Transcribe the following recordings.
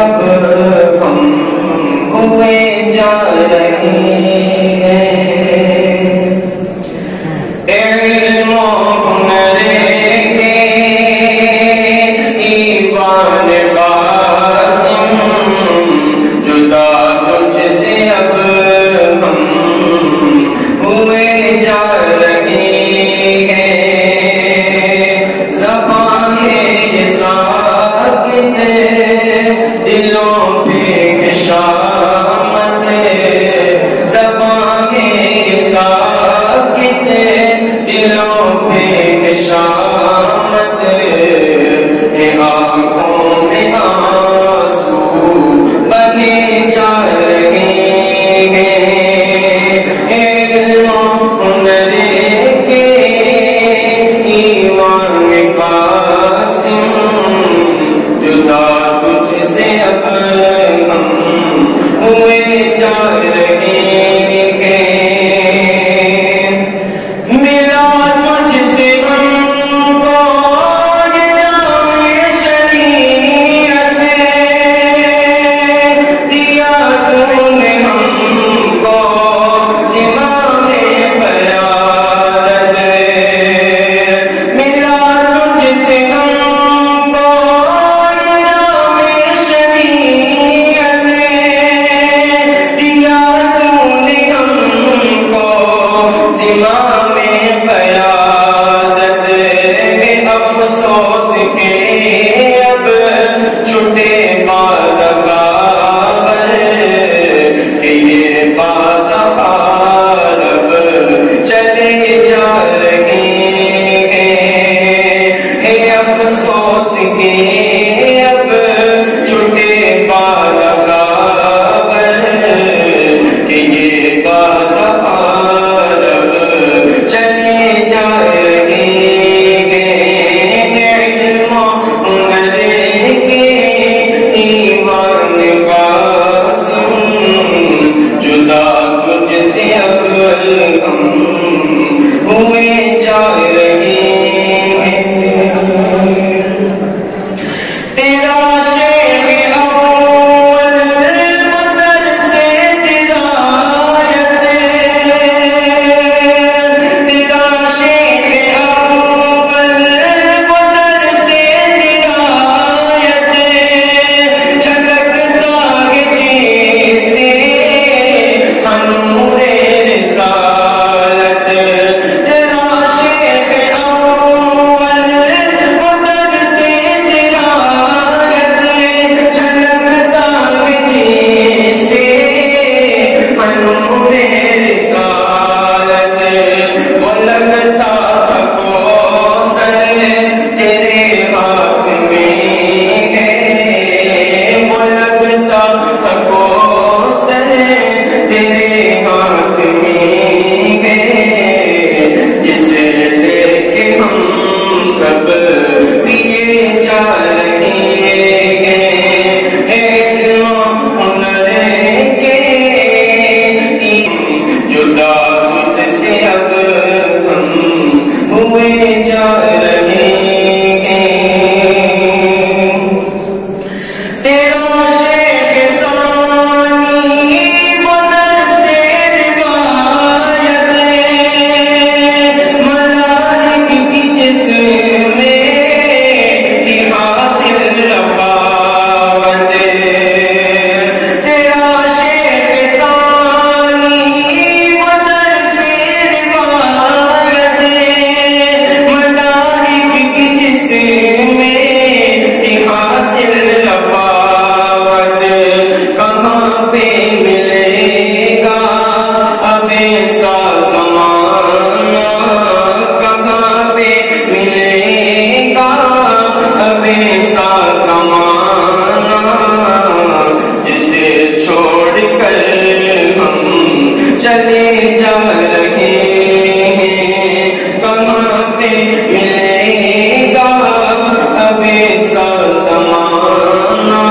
اب ہم ہوئے جا رہے ہیں، علم و ہنر کے ایوان قاسم، جدا تجھ سے اب ہم ہوئے جا رہے ہیں، زبان یہ ساکت دلوں پہ شامت، زبان یہ ساکت دلوں پہ شامت، ہے آنکھوں میں آنسو بہے جا رہے ہیں، علم و ہنر کے ایوان قاسم، جدا تجھ سے اب ہم ہوئے جا رہے ہیں، ملا تجھ سے ہم کو یہ نام شریعت، دیا تو نے ہم کو زمام قیادت، ملا تجھ سے ہم کو یہ نام شریعت، دیا تو نے ہم کو زمام قیادت، افسوس کے اب چھٹے باد ساغر، کہ یہ باد خارب چلے جا رہے ہیں، افسوس کے اب چھٹے باد ساغر، کہ یہ باد خارب چلے جا رہے ہیں، علم و ہنر کے ایوان قاسم، جدا تجھ سے اب ہم ہوئے جا رہے ہیں، تیرا شیخ اول مدرس ہدایت، تیرا شیخ اول مدرس ہدایت، جھلکتا ہے جیسے نور رسالت، تیرا شیخ اول مدرس ہدایت، جھلکتا ہے جیسے نور رسالت، وہ لگتا تھا کوثر تیرے ہاتھ میں ہے، وہ لگتا تھا کوثر تیرے ہاتھ میں ہے، جسے لے کے ہم سب پیے جا رہے ہیں، علم و ہنر کے جدا تجھ سے اب ہم ہوئے جا رہے ہیں، تیرا شیخ ثانی مدرس روایت، ملائک کی جس میں تھی حاصل رفاوت، تیرا شیخ ثانی مدرس روایت، ملائک کی جس میں تھی حاصل رفاوت، کہاں پہ ملے گا اب ایسا زمانہ، کہاں پہ ملے گا اب ایسا زمانہ، جسے چھوڑ کر ہم چلے جا رہے ہیں، کہاں پہ ملے گا اب ایسا زمانہ،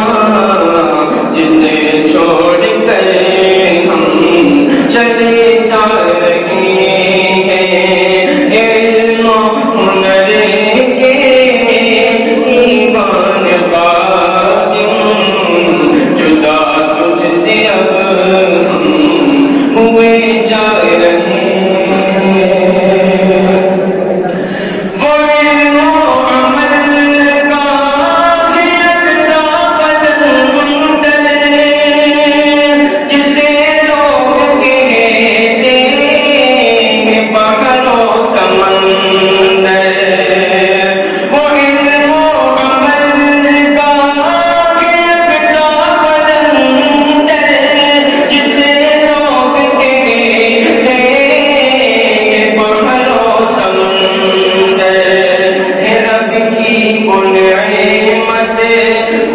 جسے چھوڑ کر ہم چلے جا رہے ہیں، علم و ہنر کے ایوان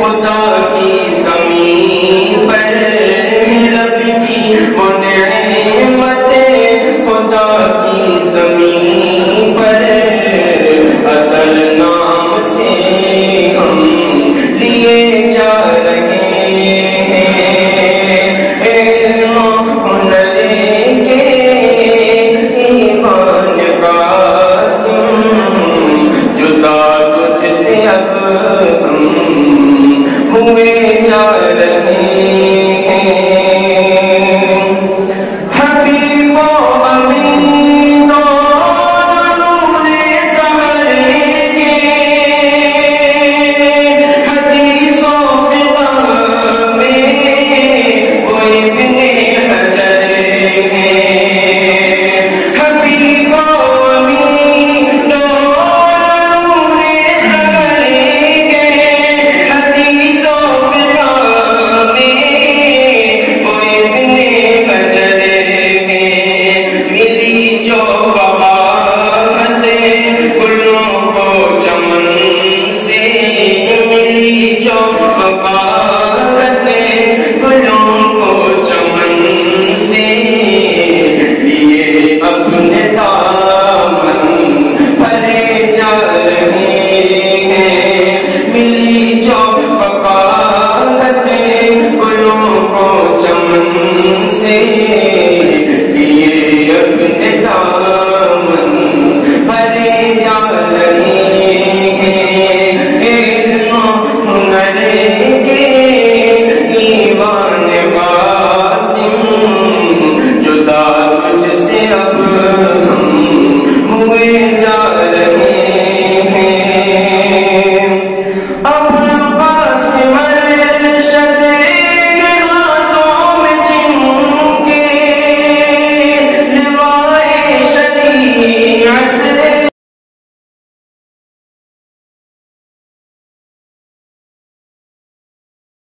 خدا کی زمین پر رب کی وہ نعمتیں خدا کی زمین پر اصل نام سے ہم لیے جا رہے ہیں علم و ہنر کے ایمان قاسم جدا تجھ سے اب ہم ہوئے جا رہے ہیں حبیب و امین نور سحر کے حدیث و فقہ میں وہ ابن حجر ہیں حبیب و امین نور سحر کے حدیث و فقہ میں وہ ابن حجر ہیں ملی جو فقاہت گلوں کو چمن سے ملی جو فقاہت